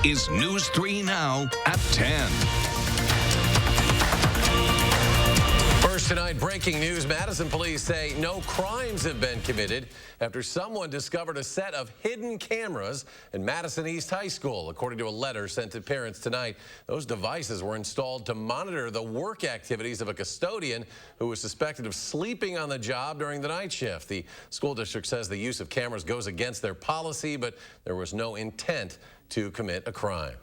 is News 3 Now at 10. First tonight, breaking news. Madison police say no crimes have been committed after someone discovered a set of hidden cameras in Madison East High School. According to a letter sent to parents tonight, those devices were installed to monitor the work activities of a custodian who was suspected of sleeping on the job during the night shift. The school district says the use of cameras goes against their policy, but there was no intent to commit a crime.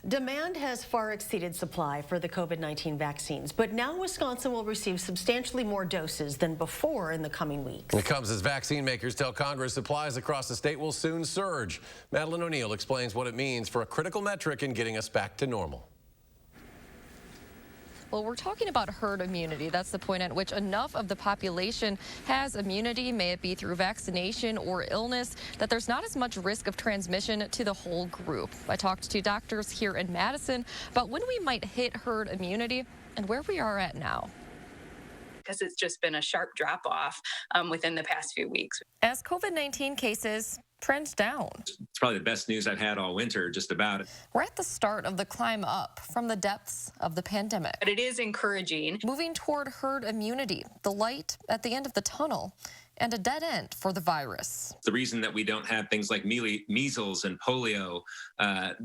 Demand has far exceeded supply for the COVID-19 vaccines, but now Wisconsin will receive substantially more doses than before in the coming weeks. It comes as vaccine makers tell Congress supplies across the state will soon surge. Madeline O'Neill explains what it means for a critical metric in getting us back to normal. Well, we're talking about herd immunity. That's the point at which enough of the population has immunity, may it be through vaccination or illness, that there's not as much risk of transmission to the whole group. I talked to doctors here in Madison about when we might hit herd immunity and where we are at now. Because it's just been a sharp drop off within the past few weeks. As COVID-19 cases trend down. It's probably the best news I've had all winter, just about. We're at the start of the climb up from the depths of the pandemic. But it is encouraging. Moving toward herd immunity, the light at the end of the tunnel, and a dead end for the virus. The reason that we don't have things like measles and polio,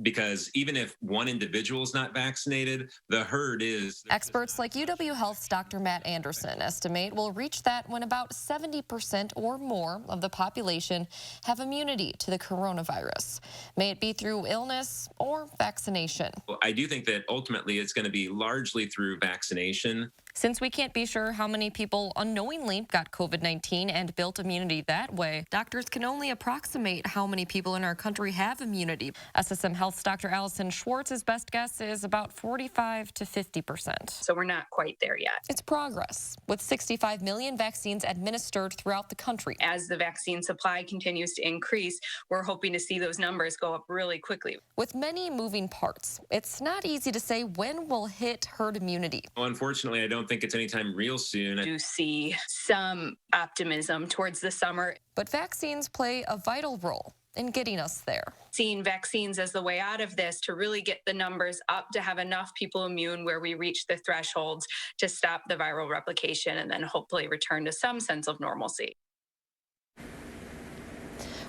because even if one individual is not vaccinated, the herd is. Experts like UW Health's Dr. Matt Anderson estimate we'll reach that when about 70% or more of the population have immunity to the coronavirus, may it be through illness or vaccination. I do think that ultimately it's going to be largely through vaccination. Since we can't be sure how many people unknowingly got COVID-19 and built immunity that way, doctors can only approximate how many people in our country have immunity. SSM Health's Dr. Allison Schwartz's best guess is about 45 to 50%. So we're not quite there yet. It's progress, with 65 million vaccines administered throughout the country. As the vaccine supply continues to increase, we're hoping to see those numbers go up really quickly. With many moving parts, it's not easy to say when we'll hit herd immunity. Well, unfortunately, I don't think it's anytime real soon. I do see some optimism towards the summer. But vaccines play a vital role in getting us there. Seeing vaccines as the way out of this to really get the numbers up, to have enough people immune where we reach the thresholds to stop the viral replication and then hopefully return to some sense of normalcy.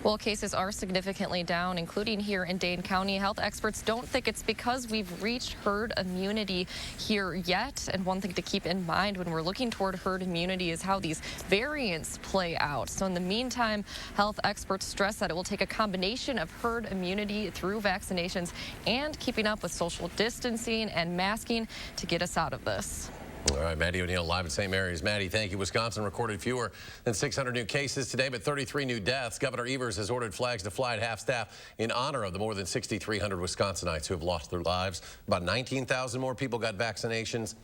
Well, cases are significantly down, including here in Dane County. Health experts don't think it's because we've reached herd immunity here yet. And one thing to keep in mind when we're looking toward herd immunity is how these variants play out. So in the meantime, health experts stress that it will take a combination of herd immunity through vaccinations and keeping up with social distancing and masking to get us out of this. All right, Maddie O'Neill live in St. Mary's. Maddie, thank you. Wisconsin recorded fewer than 600 new cases today, but 33 new deaths. Governor Evers has ordered flags to fly at half-staff in honor of the more than 6,300 Wisconsinites who have lost their lives. About 19,000 more people got vaccinations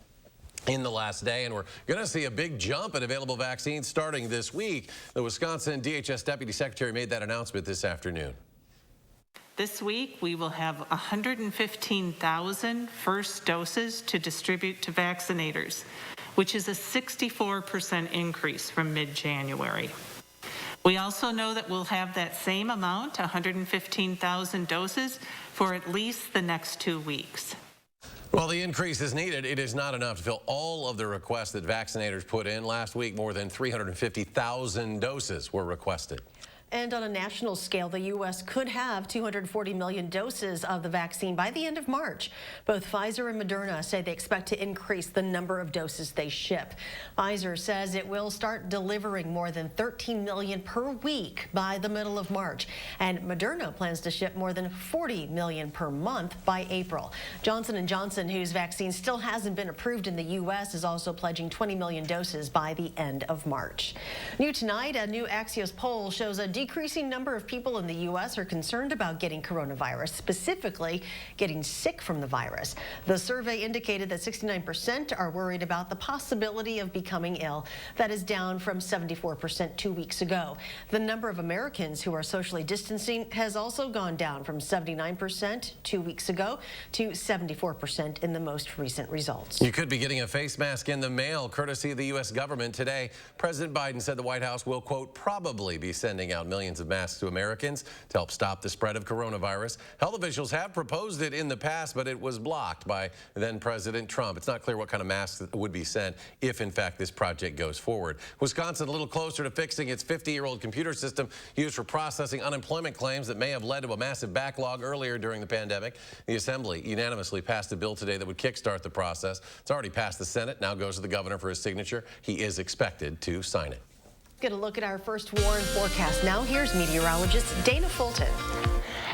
in the last day, and we're going to see a big jump in available vaccines starting this week. The Wisconsin DHS Deputy Secretary made that announcement this afternoon. This week, we will have 115,000 first doses to distribute to vaccinators, which is a 64% increase from mid-January. We also know that we'll have that same amount, 115,000 doses, for at least the next 2 weeks. While the increase is needed, it is not enough to fill all of the requests that vaccinators put in. Last week, more than 350,000 doses were requested. And on a national scale, the U.S. could have 240 million doses of the vaccine by the end of March. Both Pfizer and Moderna say they expect to increase the number of doses they ship. Pfizer says it will start delivering more than 13 million per week by the middle of March. And Moderna plans to ship more than 40 million per month by April. Johnson & Johnson, whose vaccine still hasn't been approved in the U.S., is also pledging 20 million doses by the end of March. New tonight, a new Axios poll shows a decreasing number of people in the U.S. are concerned about getting coronavirus, specifically getting sick from the virus. The survey indicated that 69% are worried about the possibility of becoming ill. That is down from 74% 2 weeks ago. The number of Americans who are socially distancing has also gone down from 79% 2 weeks ago to 74% in the most recent results. You could be getting a face mask in the mail, courtesy of the U.S. government. Today, President Biden said the White House will, quote, probably be sending out out millions of masks to Americans to help stop the spread of coronavirus. Health officials have proposed it in the past, but it was blocked by then President Trump. It's not clear what kind of masks would be sent if, in fact, this project goes forward. Wisconsin a little closer to fixing its 50-year-old computer system used for processing unemployment claims that may have led to a massive backlog earlier during the pandemic. The Assembly unanimously passed a bill today that would kickstart the process. It's already passed the Senate, now goes to the governor for his signature. He is expected to sign it. Going to look at our first warn forecast. Now here's meteorologist Dana Fulton.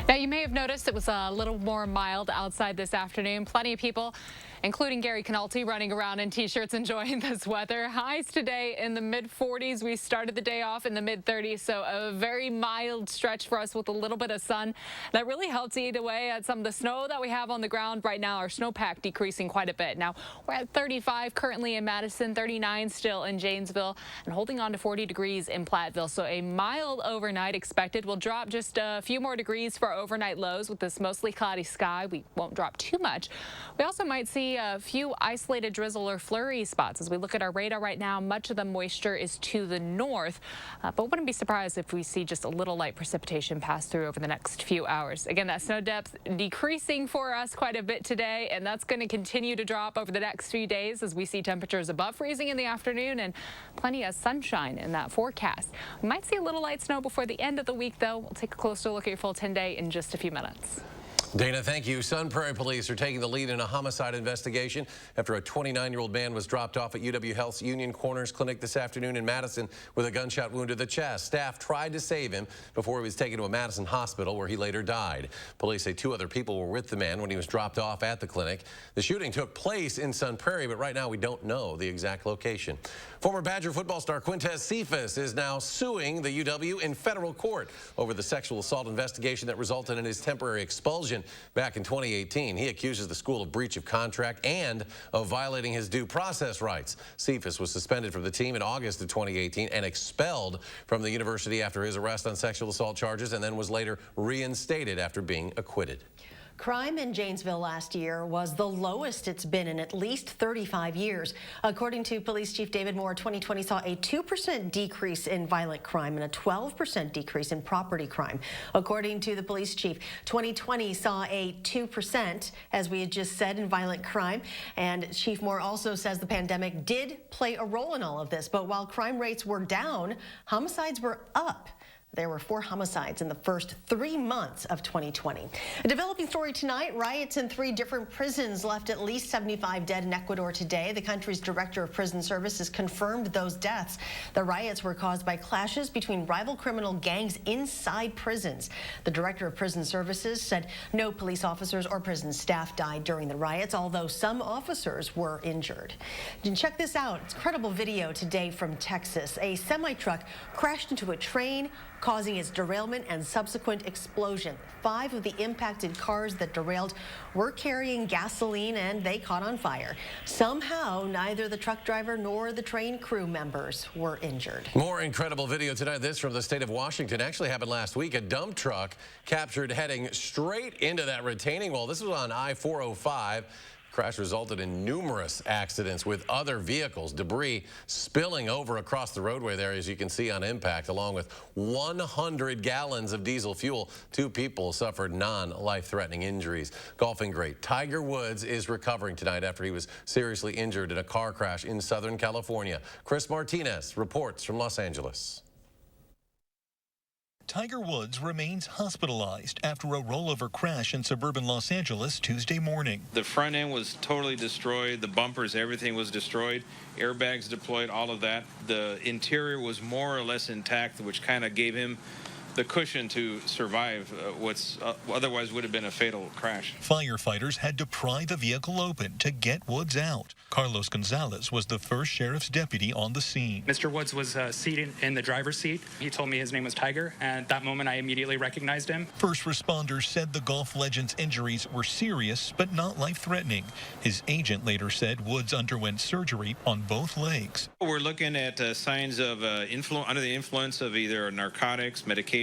Now, you may have noticed it was a little more mild outside this afternoon. Plenty of people, including Gary Canalti, running around in T-shirts enjoying this weather. Highs today in the mid-40s. We started the day off in the mid-30s, so a very mild stretch for us with a little bit of sun. That really helps eat away at some of the snow that we have on the ground right now. Our snowpack decreasing quite a bit. Now, we're at 35 currently in Madison, 39 still in Janesville, and holding on to 40 degrees in Platteville. So a mild overnight expected. We'll drop just a few more degrees for overnight lows with this mostly cloudy sky. We won't drop too much. We also might see a few isolated drizzle or flurry spots. As we look at our radar right now, much of the moisture is to the north, but wouldn't be surprised if we see just a little light precipitation pass through over the next few hours. Again, that snow depth decreasing for us quite a bit today, and that's going to continue to drop over the next few days as we see temperatures above freezing in the afternoon and plenty of sunshine in that forecast. We might see a little light snow before the end of the week, though. We'll take a closer look at your full 10-day in just a few minutes. Dana, thank you. Sun Prairie police are taking the lead in a homicide investigation after a 29-year-old man was dropped off at UW Health's Union Corners Clinic this afternoon in Madison with a gunshot wound to the chest. Staff tried to save him before he was taken to a Madison hospital where he later died. Police say 2 other people were with the man when he was dropped off at the clinic. The shooting took place in Sun Prairie, but right now we don't know the exact location. Former Badger football star Quintez Cephas is now suing the UW in federal court over the sexual assault investigation that resulted in his temporary expulsion back in 2018. He accuses the school of breach of contract and of violating his due process rights. Cephas was suspended from the team in August of 2018 and expelled from the university after his arrest on sexual assault charges, and then was later reinstated after being acquitted. Crime in Janesville last year was the lowest it's been in at least 35 years. According to Police Chief David Moore, 2020 saw a 2% decrease in violent crime and a 12% decrease in property crime. According to the police chief, 2020 saw a 2%, as we had just said, in violent crime. And Chief Moore also says the pandemic did play a role in all of this. But while crime rates were down, homicides were up. There were 4 homicides in the first 3 months of 2020. A developing story tonight, riots in 3 different prisons left at least 75 dead in Ecuador today. The country's director of prison services confirmed those deaths. The riots were caused by clashes between rival criminal gangs inside prisons. The director of prison services said no police officers or prison staff died during the riots, although some officers were injured. And check this out. It's incredible video today from Texas. A semi-truck crashed into a train, causing its derailment and subsequent explosion. 5 of the impacted cars that derailed were carrying gasoline and they caught on fire. Somehow, neither the truck driver nor the train crew members were injured. More incredible video tonight. This from the state of Washington actually happened last week. A dump truck captured heading straight into that retaining wall. This was on I-405. Crash resulted in numerous accidents with other vehicles, debris spilling over across the roadway there, as you can see on impact, along with 100 gallons of diesel fuel. 2 people suffered non-life-threatening injuries. Golfing great Tiger Woods is recovering tonight after he was seriously injured in a car crash in Southern California. Chris Martinez reports from Los Angeles. Tiger Woods remains hospitalized after a rollover crash in suburban Los Angeles Tuesday morning. The front end was totally destroyed. The bumpers, everything was destroyed. Airbags deployed, all of that. The interior was more or less intact, which kind of gave him the cushion to survive what's otherwise would have been a fatal crash. Firefighters had to pry the vehicle open to get Woods out. Carlos Gonzalez was the first sheriff's deputy on the scene. Mr. Woods was seated in the driver's seat. He told me his name was Tiger, and at that moment I immediately recognized him. First responders said the golf legend's injuries were serious but not life-threatening. His agent later said Woods underwent surgery on both legs. We're looking at signs of under the influence of either narcotics, medication,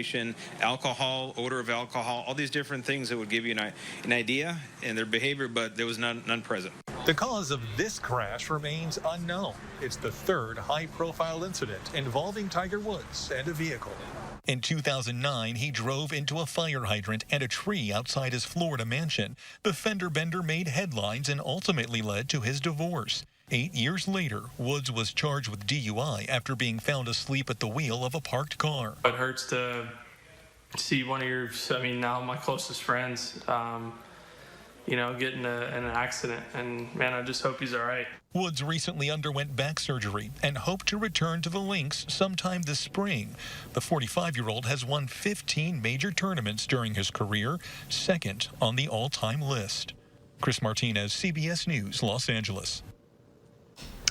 alcohol, odor of alcohol, all these different things that would give you an idea in their behavior, but there was none present. The cause of this crash remains unknown. It's the 3rd high-profile incident involving Tiger Woods and a vehicle. In 2009, he drove into a fire hydrant and a tree outside his Florida mansion. The fender bender made headlines and ultimately led to his divorce. 8 years later, Woods was charged with DUI after being found asleep at the wheel of a parked car. It hurts to see one of your, now my closest friends, get in an accident. And, man, I just hope he's all right. Woods recently underwent back surgery and hoped to return to the links sometime this spring. The 45-year-old has won 15 major tournaments during his career, second on the all-time list. Chris Martinez, CBS News, Los Angeles.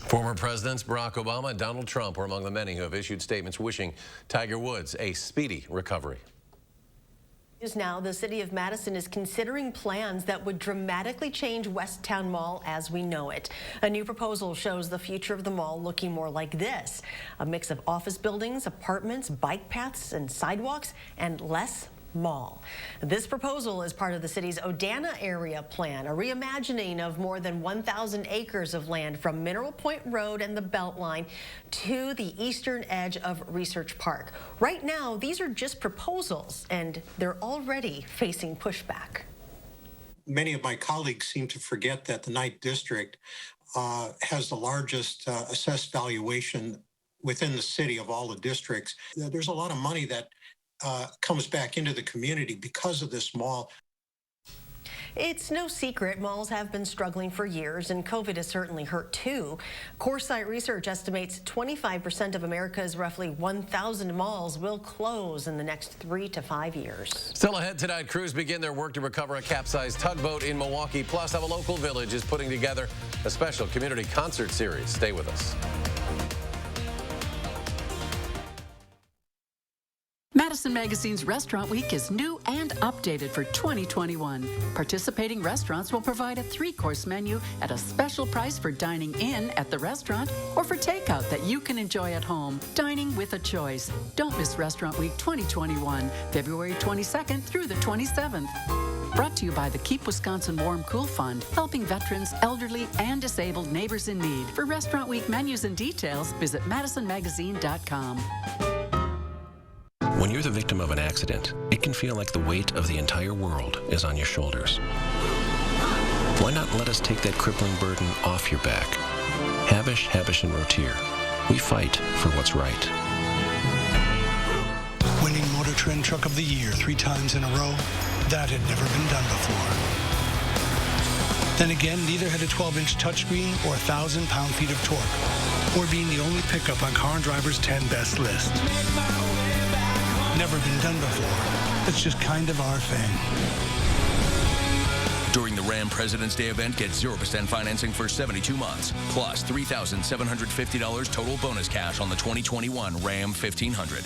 Former Presidents Barack Obama and Donald Trump were among the many who have issued statements wishing Tiger Woods a speedy recovery. Now, the city of Madison is considering plans that would dramatically change West Town Mall as we know it. A new proposal shows the future of the mall looking more like this: a mix of office buildings, apartments, bike paths, and sidewalks, and less mall. This proposal is part of the city's Odana area plan, a reimagining of more than 1,000 acres of land from Mineral Point Road and the Beltline to the eastern edge of Research Park. Right now, these are just proposals, and they're already facing pushback. Many of my colleagues seem to forget that the Ninth District has the largest assessed valuation within the city of all the districts. There's a lot of money that comes back into the community because of this mall. It's no secret malls have been struggling for years, and COVID has certainly hurt too. Coresight Research estimates 25% of America's roughly 1,000 malls will close in the next 3 to 5 years. Still ahead tonight, crews begin their work to recover a capsized tugboat in Milwaukee. Plus, how a local village is putting together a special community concert series. Stay with us. Madison Magazine's Restaurant Week is new and updated for 2021. Participating restaurants will provide a 3-course menu at a special price for dining in at the restaurant or for takeout that you can enjoy at home. Dining with a choice. Don't miss Restaurant Week 2021, February 22nd through the 27th. Brought to you by the Keep Wisconsin Warm Cool Fund, helping veterans, elderly, and disabled neighbors in need. For Restaurant Week menus and details, visit madisonmagazine.com. When you're the victim of an accident, it can feel like the weight of the entire world is on your shoulders. Why not let us take that crippling burden off your back? Havish, and Rotier. We fight for what's right. Winning Motor Trend Truck of the Year 3 times in a row, that had never been done before. Then again, neither had a 12-inch touchscreen or 1,000 pound-feet of torque, or being the only pickup on Car and Driver's 10 best list. Never been done before. It's just kind of our thing. During the Ram President's Day event, get 0% financing for 72 months, plus $3,750 total bonus cash on the 2021 Ram 1500.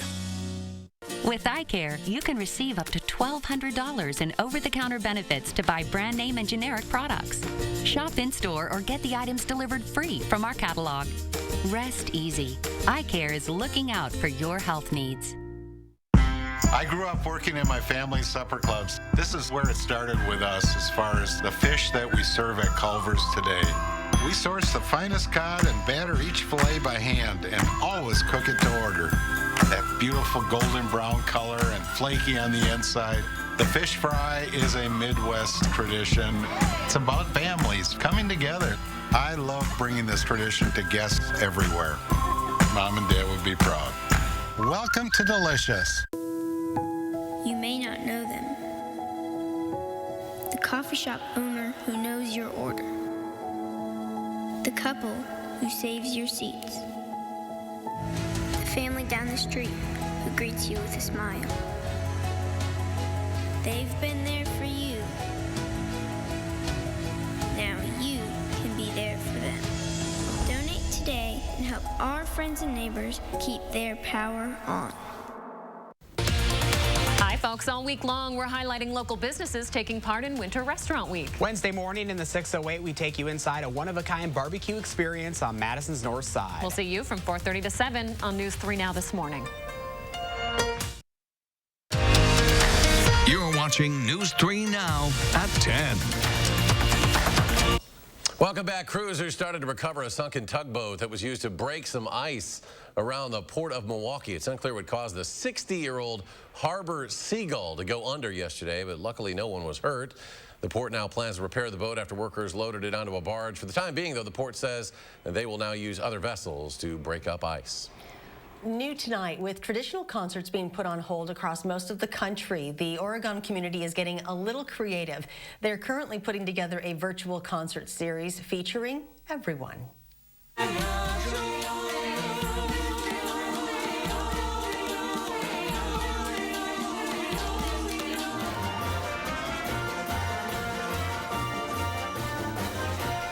With iCare, you can receive up to $1,200 in over-the-counter benefits to buy brand name and generic products. Shop in-store or get the items delivered free from our catalog. Rest easy. iCare is looking out for your health needs. I grew up working in my family's supper clubs. This is where it started with us as far as the fish that we serve at Culver's today. We source the finest cod and batter each fillet by hand and always cook it to order. That beautiful golden brown color and flaky on the inside. The fish fry is a Midwest tradition. It's about families coming together. I love bringing this tradition to guests everywhere. Mom and Dad would be proud. Welcome to Delicious. You may not know them. The coffee shop owner who knows your order. The couple who saves your seats. The family down the street who greets you with a smile. They've been there for you. Now you can be there for them. Donate today and help our friends and neighbors keep their power on. Hi, folks. All week long, we're highlighting local businesses taking part in Winter Restaurant Week. Wednesday morning in the 608, we take you inside a one-of-a-kind barbecue experience on Madison's North Side. We'll see you from 4:30 to 7 on News 3 Now this morning. You're watching News 3 Now at 10. Welcome back. Cruisers started to recover a sunken tugboat that was used to break some ice around the port of Milwaukee. It's unclear what caused the 60-year-old Harbor Seagull to go under yesterday, but luckily no one was hurt. The port now plans to repair the boat after workers loaded it onto a barge. For the time being, though, the port says that they will now use other vessels to break up ice. New tonight, with traditional concerts being put on hold across most of the country, the Oregon community is getting a little creative. They're currently putting together a virtual concert series featuring everyone.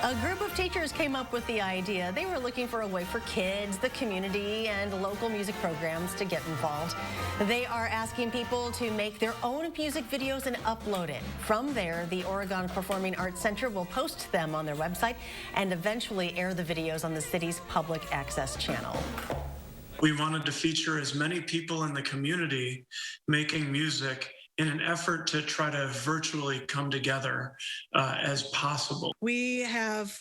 A group of teachers came up with the idea. They were looking for a way for kids, the community, and local music programs to get involved. They are asking people to make their own music videos and upload it. From there, the Oregon Performing Arts Center will post them on their website and eventually air the videos on the city's public access channel. We wanted to feature as many people in the community making music in an effort to try to virtually come together as possible. We have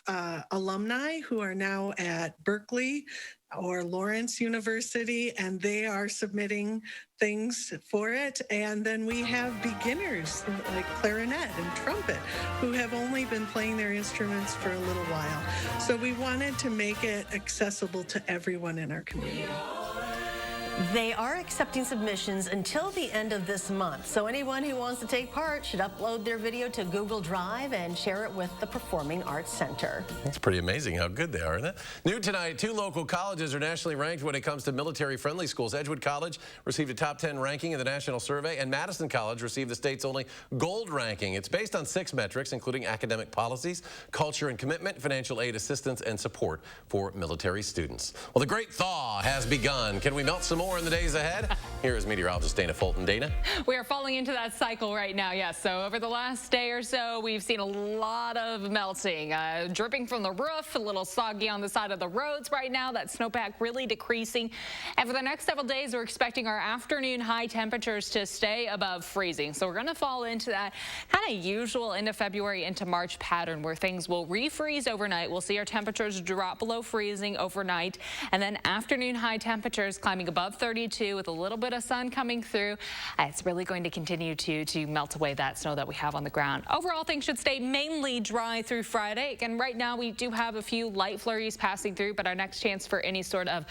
alumni who are now at Berkeley or Lawrence University, and they are submitting things for it. And then we have beginners like clarinet and trumpet who have only been playing their instruments for a little while. So we wanted to make it accessible to everyone in our community. They are accepting submissions until the end of this month, so anyone who wants to take part should upload their video to Google Drive and share it with the Performing Arts Center. It's pretty amazing how good they are, isn't it? New tonight, 2 local colleges are nationally ranked when it comes to military-friendly schools. Edgewood College received a top 10 ranking in the national survey, and Madison College received the state's only gold ranking. It's based on 6 metrics, including academic policies, culture and commitment, financial aid assistance, and support for military students. Well, the great thaw has begun. Can we melt some more in the days ahead? Here is meteorologist Dana Fulton. Dana? We are falling into that cycle right now, yes. So over the last day or so, we've seen a lot of melting, dripping from the roof, a little soggy on the side of the roads right now. That snowpack really decreasing. And for the next several days, we're expecting our afternoon high temperatures to stay above freezing. So we're going to fall into that kind of usual end of February into March pattern where things will refreeze overnight. We'll see our temperatures drop below freezing overnight, and then afternoon high temperatures climbing above 32 with a little bit of sun coming through. It's really going to continue to melt away that snow that we have on the ground. Overall, things should stay mainly dry through Friday. And right now we do have a few light flurries passing through, but our next chance for any sort of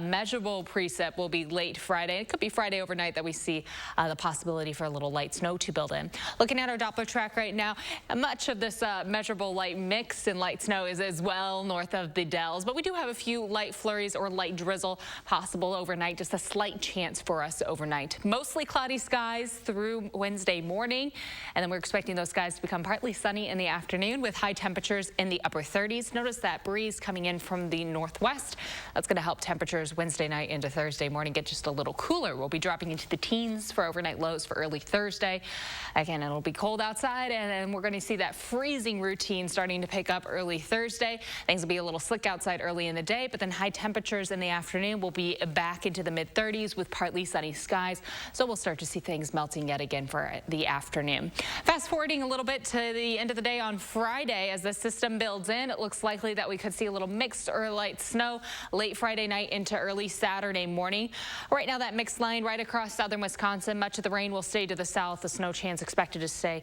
measurable precip will be late Friday. It could be Friday overnight that we see the possibility for a little light snow to build in. Looking at our Doppler track right now, much of this measurable light mix and light snow is as well north of the Dells, but we do have a few light flurries or light drizzle possible overnight. Just a slight chance for us overnight. Mostly cloudy skies through Wednesday morning, and then we're expecting those skies to become partly sunny in the afternoon with high temperatures in the upper 30s. Notice that breeze coming in from the northwest. That's going to help temperatures Wednesday night into Thursday morning get just a little cooler. We'll be dropping into the teens for overnight lows for early Thursday. Again, it'll be cold outside, and then we're going to see that freezing routine starting to pick up early Thursday. Things will be a little slick outside early in the day, but then high temperatures in the afternoon will be back into the mid-30s with partly sunny skies. So we'll start to see things melting yet again for the afternoon. Fast forwarding a little bit to the end of the day on Friday, as the system builds in, it looks likely that we could see a little mixed or light snow late Friday night into early Saturday morning. Right now, that mixed line right across southern Wisconsin. Much of the rain will stay to the south. The snow chance expected to stay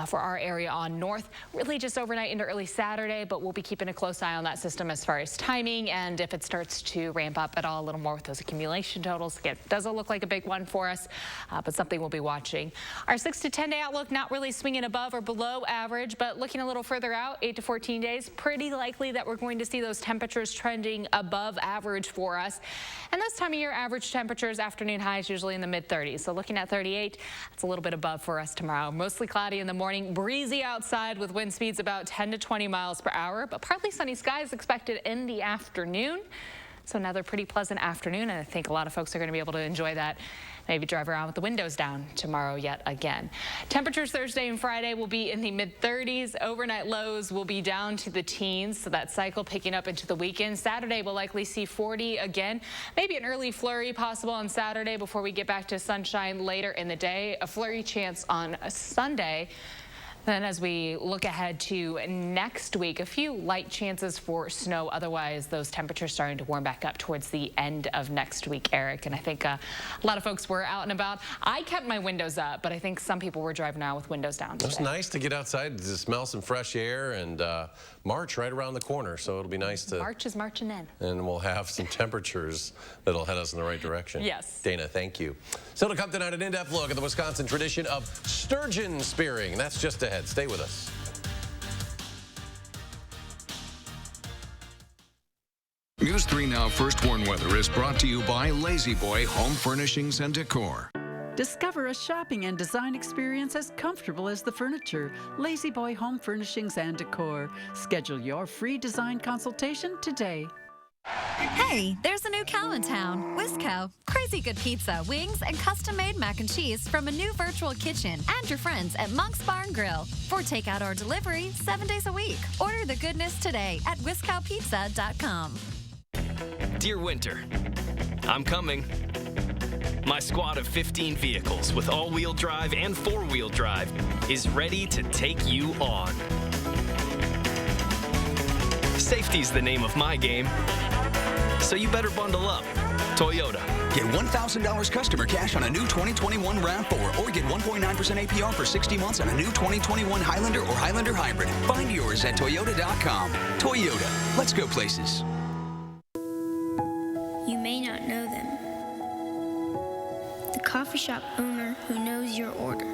for our area on north. Really just overnight into early Saturday, but we'll be keeping a close eye on that system as far as timing and if it starts to ramp up at all a little more with those accumulation totals. Again, doesn't look like a big one for us, but something we'll be watching. Our 6 to 10 day outlook not really swinging above or below average, but looking a little further out, 8 to 14 days, pretty likely that we're going to see those temperatures trending above average for us. And this time of year, average temperatures, afternoon highs usually in the mid-30s. So looking at 38, it's a little bit above for us tomorrow. Mostly cloudy in the morning, breezy outside with wind speeds about 10 to 20 miles per hour, but partly sunny skies expected in the afternoon. So another pretty pleasant afternoon, and I think a lot of folks are going to be able to enjoy that. Maybe drive around with the windows down tomorrow yet again. Temperatures Thursday and Friday will be in the mid-30s. Overnight lows will be down to the teens, so that cycle picking up into the weekend. Saturday we'll likely see 40 again. Maybe an early flurry possible on Saturday before we get back to sunshine later in the day. A flurry chance on Sunday. Then as we look ahead to next week, a few light chances for snow. Otherwise, those temperatures starting to warm back up towards the end of next week, Eric. And I think a lot of folks were out and about. I kept my windows up, but I think some people were driving around with windows down today. It's nice to get outside to smell some fresh air, and March right around the corner, so it'll be nice to... March is marching in. And we'll have some temperatures that'll head us in the right direction. Yes. Dana, thank you. So to come tonight, an in-depth look at the Wisconsin tradition of sturgeon spearing. That's just ahead. Stay with us. News 3 Now First Warn Weather is brought to you by Lazy Boy Home Furnishings and Decor. Discover a shopping and design experience as comfortable as the furniture. Lazy Boy Home Furnishings and Decor. Schedule your free design consultation today. Hey, there's a new cow in town, Whiskow. Crazy good pizza, wings, and custom-made mac and cheese from a new virtual kitchen and your friends at Monk's Barn Grill. For takeout or delivery, 7 days a week. Order the goodness today at whiskowpizza.com. Dear Winter, I'm coming. My squad of 15 vehicles with all-wheel drive and four-wheel drive is ready to take you on. Safety's the name of my game, so you better bundle up. Toyota. Get $1,000 customer cash on a new 2021 RAV4 or get 1.9% APR for 60 months on a new 2021 Highlander or Highlander Hybrid. Find yours at Toyota.com. Toyota. Let's go places. You may not know them. The coffee shop owner who knows your order.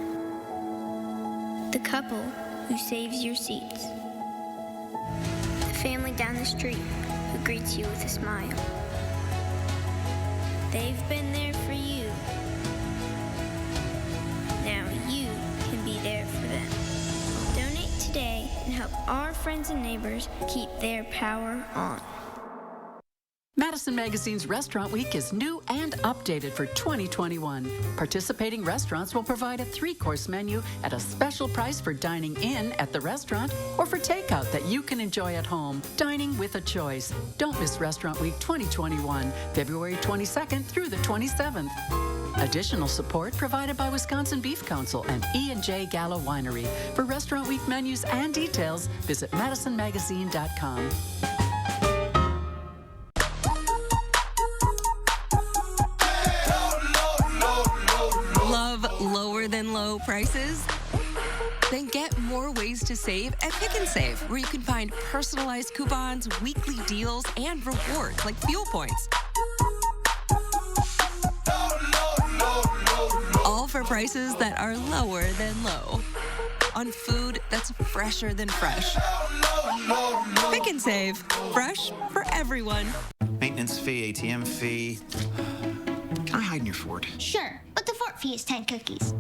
The couple who saves your seats. The family down the street who greets you with a smile. They've been there for you. Now you can be there for them. Donate today and help our friends and neighbors keep their power on. Madison Magazine's Restaurant Week is new and updated for 2021. Participating restaurants will provide a 3-course menu at a special price for dining in at the restaurant or for takeout that you can enjoy at home. Dining with a choice. Don't miss Restaurant Week 2021, February 22nd through the 27th. Additional support provided by Wisconsin Beef Council and E&J Gallo Winery. For Restaurant Week menus and details, visit madisonmagazine.com. Lower than low prices? Then get more ways to save at Pick 'n Save, where you can find personalized coupons, weekly deals, and rewards like fuel points. All for prices that are lower than low. On food that's fresher than fresh. Pick 'n Save. Fresh for everyone. Maintenance fee, ATM fee. Can I hide in your fort? Sure, but the fort fee is 10 cookies.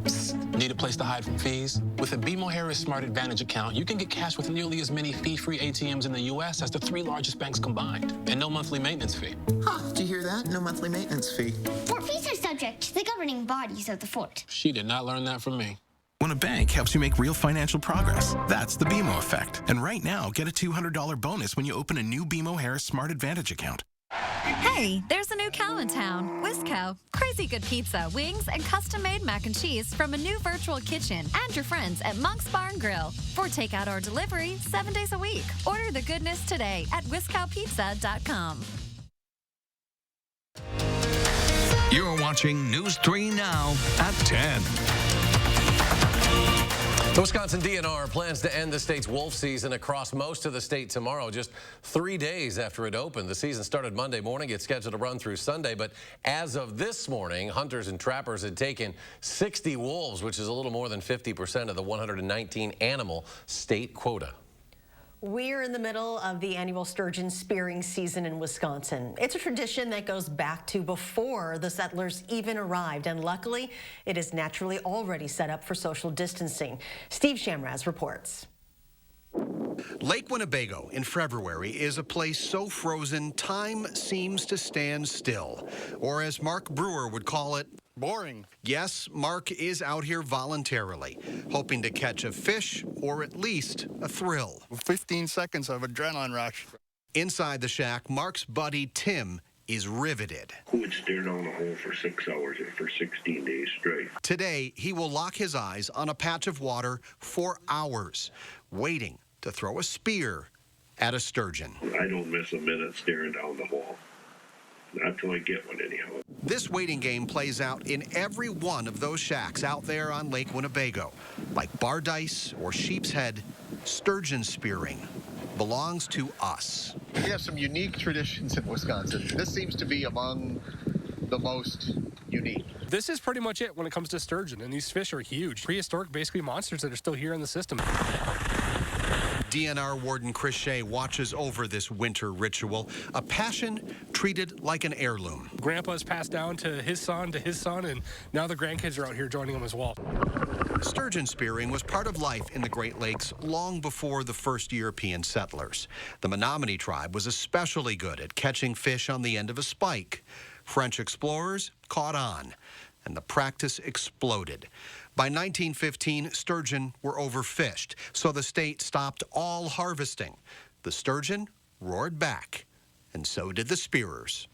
Need a place to hide from fees? With a BMO Harris Smart Advantage account, you can get cash with nearly as many fee-free ATMs in the U.S. as the 3 largest banks combined, and no monthly maintenance fee. Huh, did you hear that? No monthly maintenance fee. Fort fees are subject to the governing bodies of the fort. She did not learn that from me. When a bank helps you make real financial progress, that's the BMO effect. And right now, get a $200 bonus when you open a new BMO Harris Smart Advantage account. Hey, there's a new cow in town, Whiskow. Crazy good pizza, wings, and custom-made mac and cheese from a new virtual kitchen and your friends at Monk's Barn Grill. For takeout or delivery, 7 days a week. Order the goodness today at whiskowpizza.com. You're watching News 3 Now at 10. The Wisconsin DNR plans to end the state's wolf season across most of the state tomorrow, just 3 days after it opened. The season started Monday morning. It's scheduled to run through Sunday, but as of this morning, hunters and trappers had taken 60 wolves, which is a little more than 50% of the 119 animal state quota. We're in the middle of the annual sturgeon spearing season in Wisconsin. It's a tradition that goes back to before the settlers even arrived, and luckily, it is naturally already set up for social distancing. Steve Shamraz reports. Lake Winnebago in February is a place so frozen time seems to stand still, or as Mark Brewer would call it, boring. Yes, Mark is out here voluntarily, hoping to catch a fish or at least a thrill. 15 seconds of adrenaline rush. Inside the shack, Mark's buddy Tim is riveted. Who would stare down a hole for 6 hours or for 16 days straight? Today, he will lock his eyes on a patch of water for hours, waiting to throw a spear at a sturgeon. I don't miss a minute staring down the hole. Not till I get one, anyhow. This waiting game plays out in every one of those shacks out there on Lake Winnebago. Like bar dice or sheep's head, sturgeon spearing belongs to us. We have some unique traditions in Wisconsin. This seems to be among the most unique. This is pretty much it when it comes to sturgeon, and these fish are huge. Prehistoric, basically monsters that are still here in the system. DNR Warden Chris Shea watches over this winter ritual, a passion treated like an heirloom. Grandpa's passed down to his son, and now the grandkids are out here joining him as well. Sturgeon spearing was part of life in the Great Lakes long before the first European settlers. The Menominee tribe was especially good at catching fish on the end of a spike. French explorers caught on, and the practice exploded. By 1915, sturgeon were overfished, so the state stopped all harvesting. The sturgeon roared back, and so did the spearers.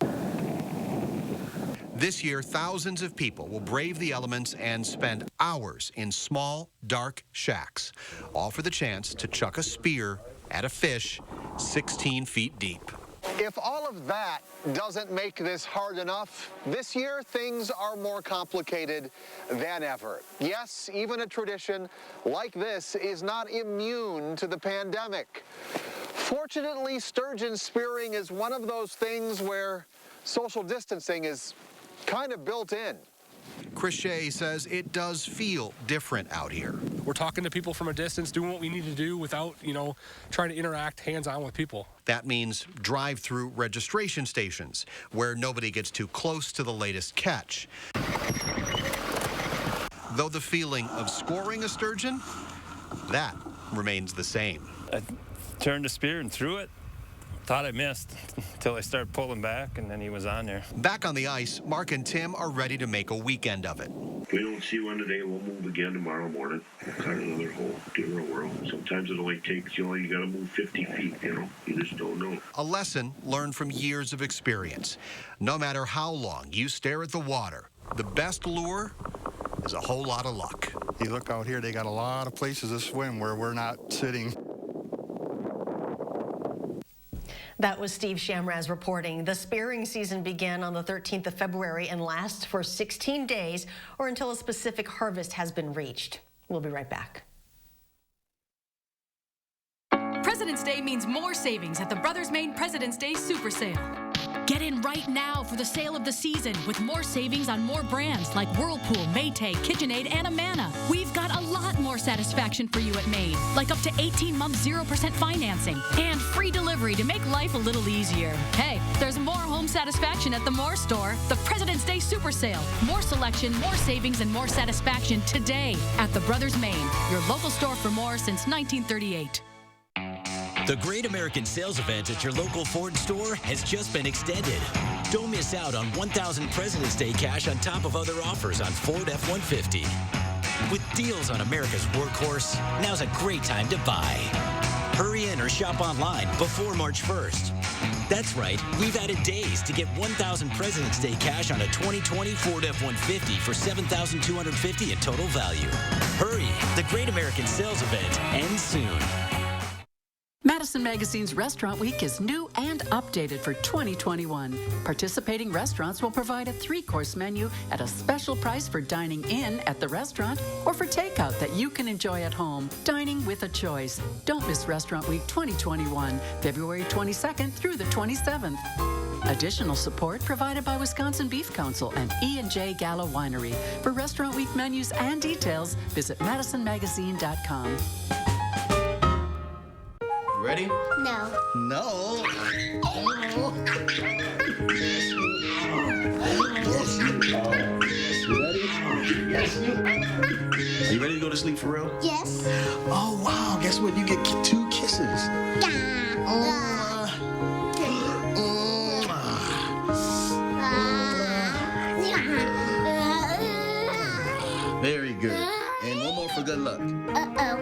This year, thousands of people will brave the elements and spend hours in small, dark shacks, all for the chance to chuck a spear at a fish 16 feet deep. If all of that doesn't make this hard enough, this year things are more complicated than ever. Yes, even a tradition like this is not immune to the pandemic. Fortunately, sturgeon spearing is one of those things where social distancing is kind of built in. Chris Shea says it does feel different out here. We're talking to people from a distance, doing what we need to do without, trying to interact hands-on with people. That means drive-through registration stations, where nobody gets too close to the latest catch. Though the feeling of scoring a sturgeon, that remains the same. I turned the spear and threw it. Thought I missed until I started pulling back, and then he was on there. Back on the ice, Mark and Tim are ready to make a weekend of it. If we don't see one today, we'll move again tomorrow morning. We'll cut another hole, give her a whirl. Sometimes it only takes, you got to move 50 feet, You just don't know. A lesson learned from years of experience. No matter how long you stare at the water, the best lure is a whole lot of luck. You look out here, they got a lot of places to swim where we're not sitting. That was Steve Shamraz reporting. The spearing season began on the 13th of February and lasts for 16 days or until a specific harvest has been reached. We'll be right back. President's Day means more savings at the Brothers Maine President's Day Super Sale. Get in right now for the sale of the season with more savings on more brands like Whirlpool, Maytag, KitchenAid, and Amana. We've got a lot more satisfaction for you at Maine, like up to 18-month 0% financing and free delivery to make life a little easier. Hey, there's more home satisfaction at the Moore store. The President's Day Super Sale. More selection, more savings, and more satisfaction today at the Brothers Maine, your local store for more since 1938. The Great American Sales Event at your local Ford store has just been extended. Don't miss out on 1,000 President's Day cash on top of other offers on Ford F-150. With deals on America's workhorse, now's a great time to buy. Hurry in or shop online before March 1st. That's right, we've added days to get 1,000 President's Day cash on a 2020 Ford F-150 for $7,250 in total value. Hurry, the Great American Sales Event ends soon. Madison Magazine's Restaurant Week is new and updated for 2021. Participating restaurants will provide a 3-course menu at a special price for dining in at the restaurant or for takeout that you can enjoy at home. Dining with a choice. Don't miss Restaurant Week 2021, February 22nd through the 27th. Additional support provided by Wisconsin Beef Council and E&J Gallo Winery. For Restaurant Week menus and details, visit madisonmagazine.com. Ready? No. No. Yes, you are. You ready? Yes, you are. Are you ready to go to sleep for real? Yes. Oh, wow. Guess what? You get 2 kisses. Very good. And one more for good luck. Uh-oh.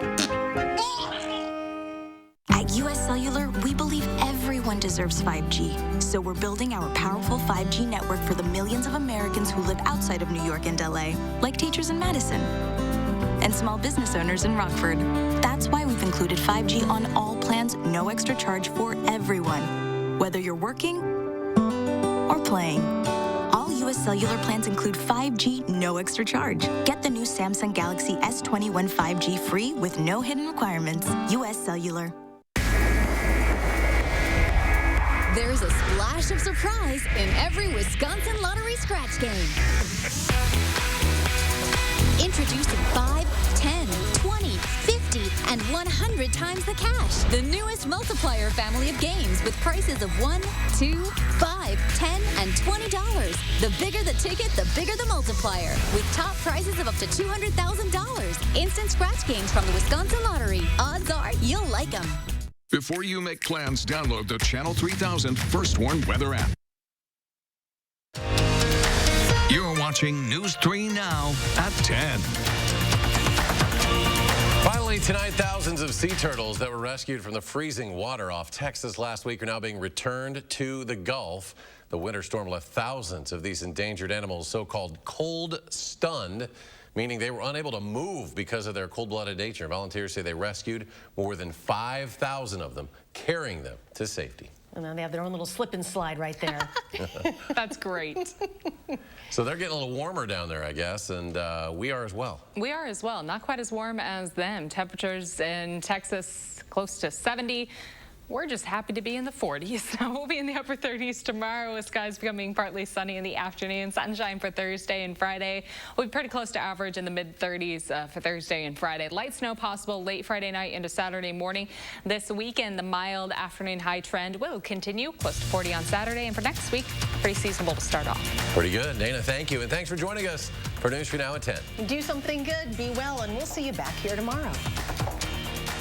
At U.S. Cellular, we believe everyone deserves 5G. So we're building our powerful 5G network for the millions of Americans who live outside of New York and LA, like teachers in Madison and small business owners in Rockford. That's why we've included 5G on all plans, no extra charge for everyone, whether you're working or playing. All U.S. cellular plans include 5G, no extra charge. Get the new Samsung Galaxy S21 5G free with no hidden requirements. U.S. Cellular. There's a splash of surprise in every Wisconsin Lottery scratch game. Introducing 5, 10, 20, 50, and 100 times the cash. The newest multiplier family of games with prices of $1, $2, $5, $10, and $20. The bigger the ticket, the bigger the multiplier. With top prizes of up to $200,000. Instant scratch games from the Wisconsin Lottery. Odds are you'll like them. Before you make plans, download the Channel 3000 First Warn Weather app. You're watching News 3 Now at 10. Finally, tonight, thousands of sea turtles that were rescued from the freezing water off Texas last week are now being returned to the Gulf. The winter storm left thousands of these endangered animals so-called cold-stunned, meaning they were unable to move because of their cold-blooded nature. Volunteers say they rescued more than 5,000 of them, carrying them to safety. And then they have their own little slip and slide right there. That's great. So they're getting a little warmer down there, I guess, and we are as well. We are as well. Not quite as warm as them. Temperatures in Texas close to 70. We're just happy to be in the 40s. We'll be in the upper 30s tomorrow with skies becoming partly sunny in the afternoon. Sunshine for Thursday and Friday. We'll be pretty close to average in the mid-30s for Thursday and Friday. Light snow possible late Friday night into Saturday morning. This weekend, the mild afternoon high trend will continue. Close to 40 on Saturday. And for next week, pretty seasonable to start off. Pretty good. Dana, thank you. And thanks for joining us for News 3 Now at 10. Do something good, be well, and we'll see you back here tomorrow.